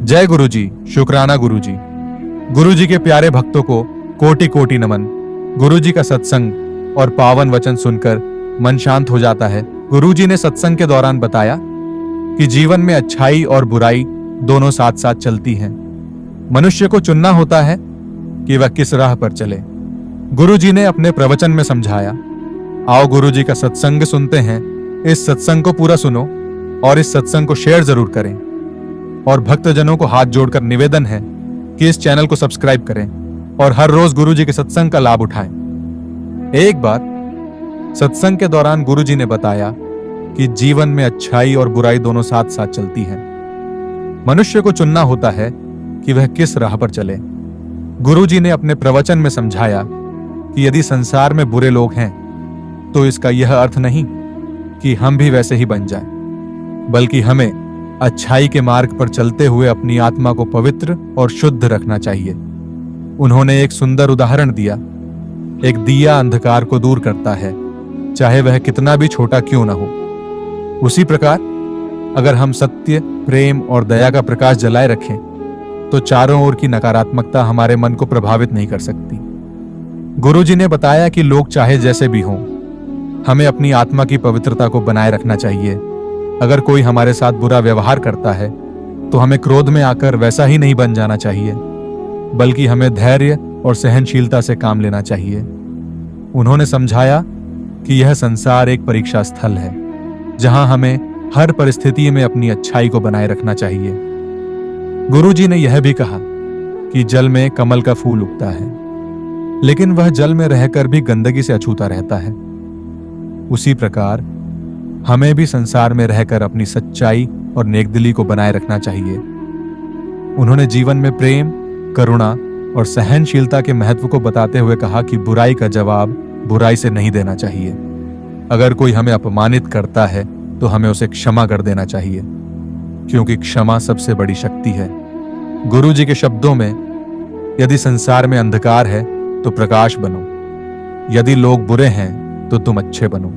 जय गुरुजी, शुक्राना गुरुजी। गुरुजी के प्यारे भक्तों को कोटि कोटि नमन। गुरुजी का सत्संग और पावन वचन सुनकर मन शांत हो जाता है। गुरुजी ने सत्संग के दौरान बताया कि जीवन में अच्छाई और बुराई दोनों साथ साथ चलती हैं। मनुष्य को चुनना होता है कि वह किस राह पर चले। गुरुजी ने अपने प्रवचन में समझाया। आओ गुरुजी का सत्संग सुनते हैं। इस सत्संग को पूरा सुनो और इस सत्संग को शेयर जरूर करें। और भक्तजनों को हाथ जोड़कर निवेदन है कि इस चैनल को सब्सक्राइब करें और हर रोज गुरुजी के सत्संग का लाभ उठाएं। एक बार सत्संग के दौरान गुरुजी ने बताया कि जीवन में अच्छाई और बुराई दोनों साथ साथ चलती हैं। मनुष्य को चुनना होता है कि वह किस राह पर चले। गुरुजी ने अपने प्रवचन में समझाया कि यदि संसार में बुरे लोग हैं तो इसका यह अर्थ नहीं कि हम भी वैसे ही बन जाएं, बल्कि हमें अच्छाई के मार्ग पर चलते हुए अपनी आत्मा को पवित्र और शुद्ध रखना चाहिए। उन्होंने एक सुंदर उदाहरण दिया। एक दिया अंधकार को दूर करता है, चाहे वह कितना भी छोटा क्यों न हो। उसी प्रकार अगर हम सत्य, प्रेम और दया का प्रकाश जलाए रखें तो चारों ओर की नकारात्मकता हमारे मन को प्रभावित नहीं कर सकती। गुरुजी ने बताया कि लोग चाहे जैसे भी हों, हमें अपनी आत्मा की पवित्रता को बनाए रखना चाहिए। अगर कोई हमारे साथ बुरा व्यवहार करता है तो हमें क्रोध में आकर वैसा ही नहीं बन जाना चाहिए, बल्कि हमें धैर्य और सहनशीलता से काम लेना चाहिए। उन्होंने समझाया कि यह संसार एक परीक्षा स्थल है, जहां हमें हर परिस्थिति में अपनी अच्छाई को बनाए रखना चाहिए। गुरुजी ने यह भी कहा कि जल में कमल का फूल उगता है, लेकिन वह जल में रहकर भी गंदगी से अछूता रहता है। उसी प्रकार हमें भी संसार में रहकर अपनी सच्चाई और नेकदिली को बनाए रखना चाहिए। उन्होंने जीवन में प्रेम, करुणा और सहनशीलता के महत्व को बताते हुए कहा कि बुराई का जवाब बुराई से नहीं देना चाहिए। अगर कोई हमें अपमानित करता है तो हमें उसे क्षमा कर देना चाहिए, क्योंकि क्षमा सबसे बड़ी शक्ति है। गुरुजी के शब्दों में, यदि संसार में अंधकार है तो प्रकाश बनो, यदि लोग बुरे हैं तो तुम अच्छे बनो,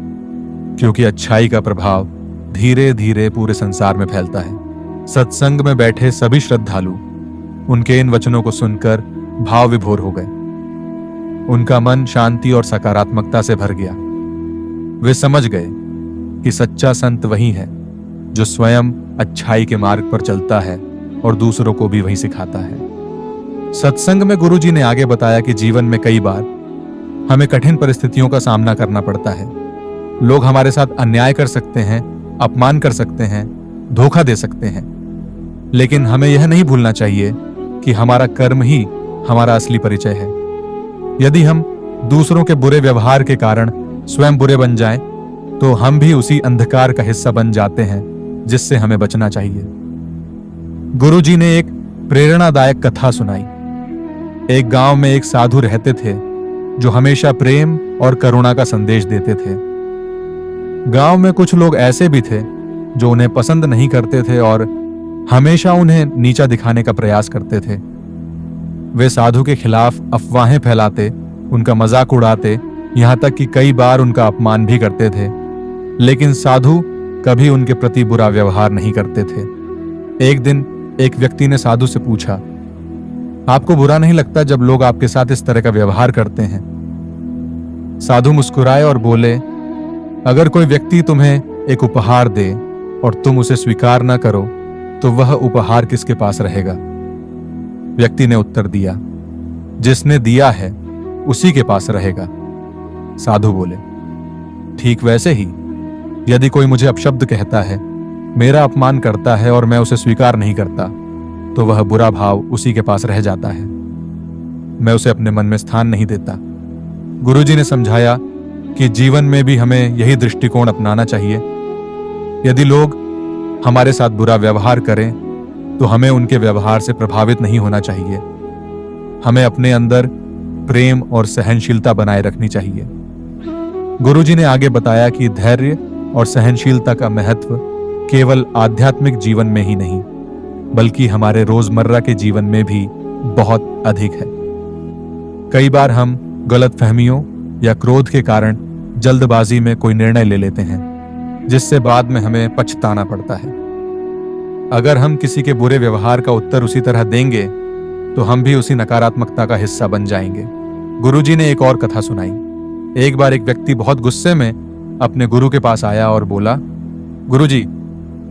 क्योंकि अच्छाई का प्रभाव धीरे धीरे पूरे संसार में फैलता है। सत्संग में बैठे सभी श्रद्धालु उनके इन वचनों को सुनकर भाव विभोर हो गए। उनका मन शांति और सकारात्मकता से भर गया। वे समझ गए कि सच्चा संत वही है जो स्वयं अच्छाई के मार्ग पर चलता है और दूसरों को भी वही सिखाता है। सत्संग में गुरुजी ने आगे बताया कि जीवन में कई बार हमें कठिन परिस्थितियों का सामना करना पड़ता है। लोग हमारे साथ अन्याय कर सकते हैं, अपमान कर सकते हैं, धोखा दे सकते हैं, लेकिन हमें यह नहीं भूलना चाहिए कि हमारा कर्म ही हमारा असली परिचय है। यदि हम दूसरों के बुरे व्यवहार के कारण स्वयं बुरे बन जाएं, तो हम भी उसी अंधकार का हिस्सा बन जाते हैं जिससे हमें बचना चाहिए। गुरुजी ने एक प्रेरणादायक कथा सुनाई। एक गांव में एक साधु रहते थे जो हमेशा प्रेम और करुणा का संदेश देते थे। गांव में कुछ लोग ऐसे भी थे जो उन्हें पसंद नहीं करते थे और हमेशा उन्हें नीचा दिखाने का प्रयास करते थे। वे साधु के खिलाफ अफवाहें फैलाते, उनका मजाक उड़ाते, यहां तक कि कई बार उनका अपमान भी करते थे, लेकिन साधु कभी उनके प्रति बुरा व्यवहार नहीं करते थे। एक दिन एक व्यक्ति ने साधु से पूछा, आपको बुरा नहीं लगता जब लोग आपके साथ इस तरह का व्यवहार करते हैं? साधु मुस्कुराए और बोले, अगर कोई व्यक्ति तुम्हें एक उपहार दे और तुम उसे स्वीकार न करो तो वह उपहार किसके पास रहेगा? व्यक्ति ने उत्तर दिया, जिसने दिया है उसी के पास रहेगा। साधु बोले, ठीक वैसे ही यदि कोई मुझे अपशब्द कहता है, मेरा अपमान करता है और मैं उसे स्वीकार नहीं करता, तो वह बुरा भाव उसी के पास रह जाता है। मैं उसे अपने मन में स्थान नहीं देता। गुरुजी ने समझाया कि जीवन में भी हमें यही दृष्टिकोण अपनाना चाहिए। यदि लोग हमारे साथ बुरा व्यवहार करें तो हमें उनके व्यवहार से प्रभावित नहीं होना चाहिए। हमें अपने अंदर प्रेम और सहनशीलता बनाए रखनी चाहिए। गुरुजी ने आगे बताया कि धैर्य और सहनशीलता का महत्व केवल आध्यात्मिक जीवन में ही नहीं, बल्कि हमारे रोजमर्रा के जीवन में भी बहुत अधिक है। कई बार हम गलतफहमियों या क्रोध के कारण जल्दबाजी में कोई निर्णय ले लेते हैं, जिससे बाद में हमें पछताना पड़ता है। अगर हम किसी के बुरे व्यवहार का उत्तर उसी तरह देंगे तो हम भी उसी नकारात्मकता का हिस्सा बन जाएंगे। गुरुजी ने एक और कथा सुनाई। एक बार एक व्यक्ति बहुत गुस्से में अपने गुरु के पास आया और बोला, गुरुजी,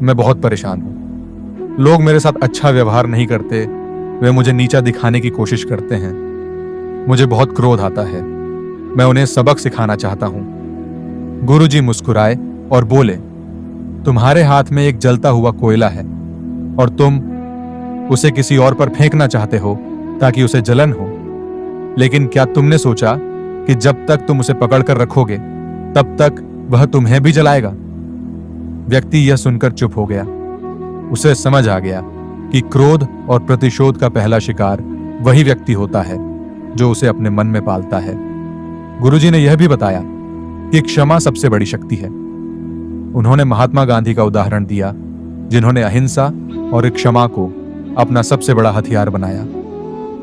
मैं बहुत परेशान हूं। लोग मेरे साथ अच्छा व्यवहार नहीं करते, वे मुझे नीचा दिखाने की कोशिश करते हैं। मुझे बहुत क्रोध आता है, मैं उन्हें सबक सिखाना चाहता हूं। गुरुजी मुस्कुराए और बोले, तुम्हारे हाथ में एक जलता हुआ कोयला है और तुम उसे किसी और पर फेंकना चाहते हो ताकि उसे जलन हो, लेकिन क्या तुमने सोचा कि जब तक तुम उसे पकड़कर रखोगे तब तक वह तुम्हें भी जलाएगा? व्यक्ति यह सुनकर चुप हो गया। उसे समझ आ गया कि क्रोध और प्रतिशोध का पहला शिकार वही व्यक्ति होता है जो उसे अपने मन में पालता है। गुरुजी ने यह भी बताया कि क्षमा सबसे बड़ी शक्ति है। उन्होंने महात्मा गांधी का उदाहरण दिया, जिन्होंने अहिंसा और क्षमा को अपना सबसे बड़ा हथियार बनाया।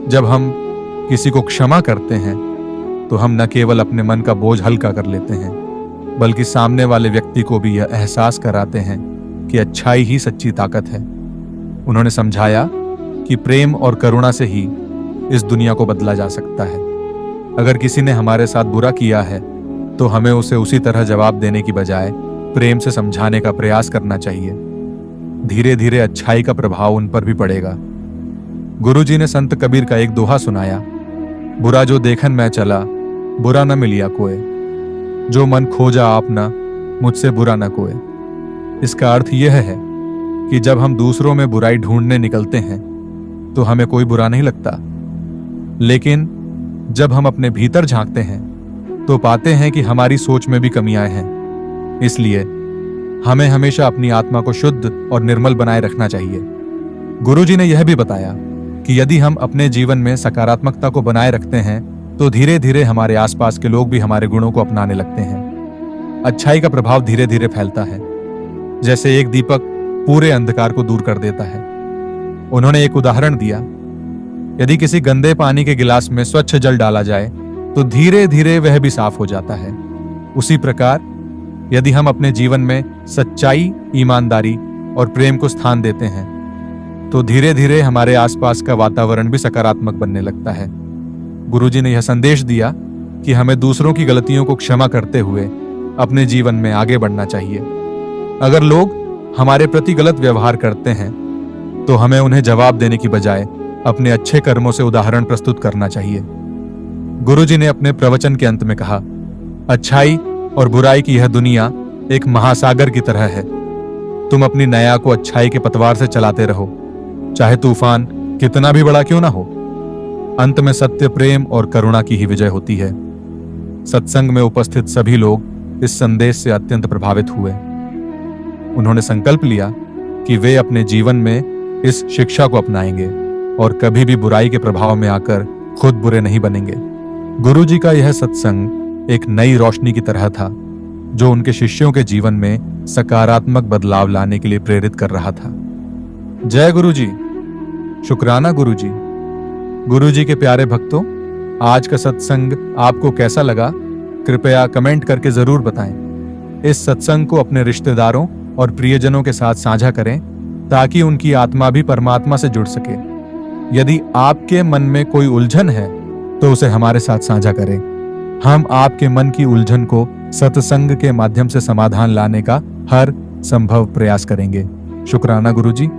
जब हम किसी को क्षमा करते हैं तो हम न केवल अपने मन का बोझ हल्का कर लेते हैं, बल्कि सामने वाले व्यक्ति को भी यह एहसास कराते हैं कि अच्छाई ही सच्ची ताकत है। उन्होंने समझाया कि प्रेम और करुणा से ही इस दुनिया को बदला जा सकता है। अगर किसी ने हमारे साथ बुरा किया है तो हमें उसे उसी तरह जवाब देने की बजाय प्रेम से समझाने का प्रयास करना चाहिए। धीरे धीरे अच्छाई का प्रभाव उन पर भी पड़ेगा। गुरुजी ने संत कबीर का एक दोहा सुनाया, बुरा जो देखन मैं चला, बुरा न मिलिया कोय, जो मन खोजा आपना, मुझसे बुरा न कोय। इसका अर्थ यह है कि जब हम दूसरों में बुराई ढूंढने निकलते हैं तो हमें कोई बुरा नहीं लगता, लेकिन जब हम अपने भीतर झांकते हैं तो पाते हैं कि हमारी सोच में भी कमियां हैं। इसलिए हमें हमेशा अपनी आत्मा को शुद्ध और निर्मल बनाए रखना चाहिए। गुरुजी ने यह भी बताया कि यदि हम अपने जीवन में सकारात्मकता को बनाए रखते हैं तो धीरे धीरे हमारे आसपास के लोग भी हमारे गुणों को अपनाने लगते हैं। अच्छाई का प्रभाव धीरे धीरे फैलता है, जैसे एक दीपक पूरे अंधकार को दूर कर देता है। उन्होंने एक उदाहरण दिया, यदि किसी गंदे पानी के गिलास में स्वच्छ जल डाला जाए तो धीरे धीरे वह भी साफ हो जाता है। उसी प्रकार यदि हम अपने जीवन में सच्चाई, ईमानदारी और प्रेम को स्थान देते हैं तो धीरे धीरे हमारे आसपास का वातावरण भी सकारात्मक बनने लगता है। गुरुजी ने यह संदेश दिया कि हमें दूसरों की गलतियों को क्षमा करते हुए अपने जीवन में आगे बढ़ना चाहिए। अगर लोग हमारे प्रति गलत व्यवहार करते हैं तो हमें उन्हें जवाब देने की बजाय अपने अच्छे कर्मों से उदाहरण प्रस्तुत करना चाहिए। गुरुजी ने अपने प्रवचन के अंत में कहा, अच्छाई और बुराई की यह दुनिया एक महासागर की तरह है। तुम अपनी नया को अच्छाई के पतवार से चलाते रहो, चाहे तूफान कितना भी बड़ा क्यों ना हो। अंत में सत्य, प्रेम और करुणा की ही विजय होती है। सत्संग में उपस्थित सभी लोग इस संदेश से अत्यंत प्रभावित हुए। उन्होंने संकल्प लिया कि वे अपने जीवन में इस शिक्षा को अपनाएंगे और कभी भी बुराई के प्रभाव में आकर खुद बुरे नहीं बनेंगे। गुरुजी का यह सत्संग एक नई रोशनी की तरह था, जो उनके शिष्यों के जीवन में सकारात्मक बदलाव लाने के लिए प्रेरित कर रहा था। जय गुरुजी, शुक्राना गुरुजी। गुरुजी के प्यारे भक्तों, आज का सत्संग आपको कैसा लगा? कृपया कमेंट करके जरूर बताएं। इस सत्संग को अपने रिश्तेदारों और प्रियजनों के साथ साझा करें ताकि उनकी आत्मा भी परमात्मा से जुड़ सके। यदि आपके मन में कोई उलझन है तो उसे हमारे साथ साझा करें। हम आपके मन की उलझन को सत्संग के माध्यम से समाधान लाने का हर संभव प्रयास करेंगे। शुक्राना गुरुजी।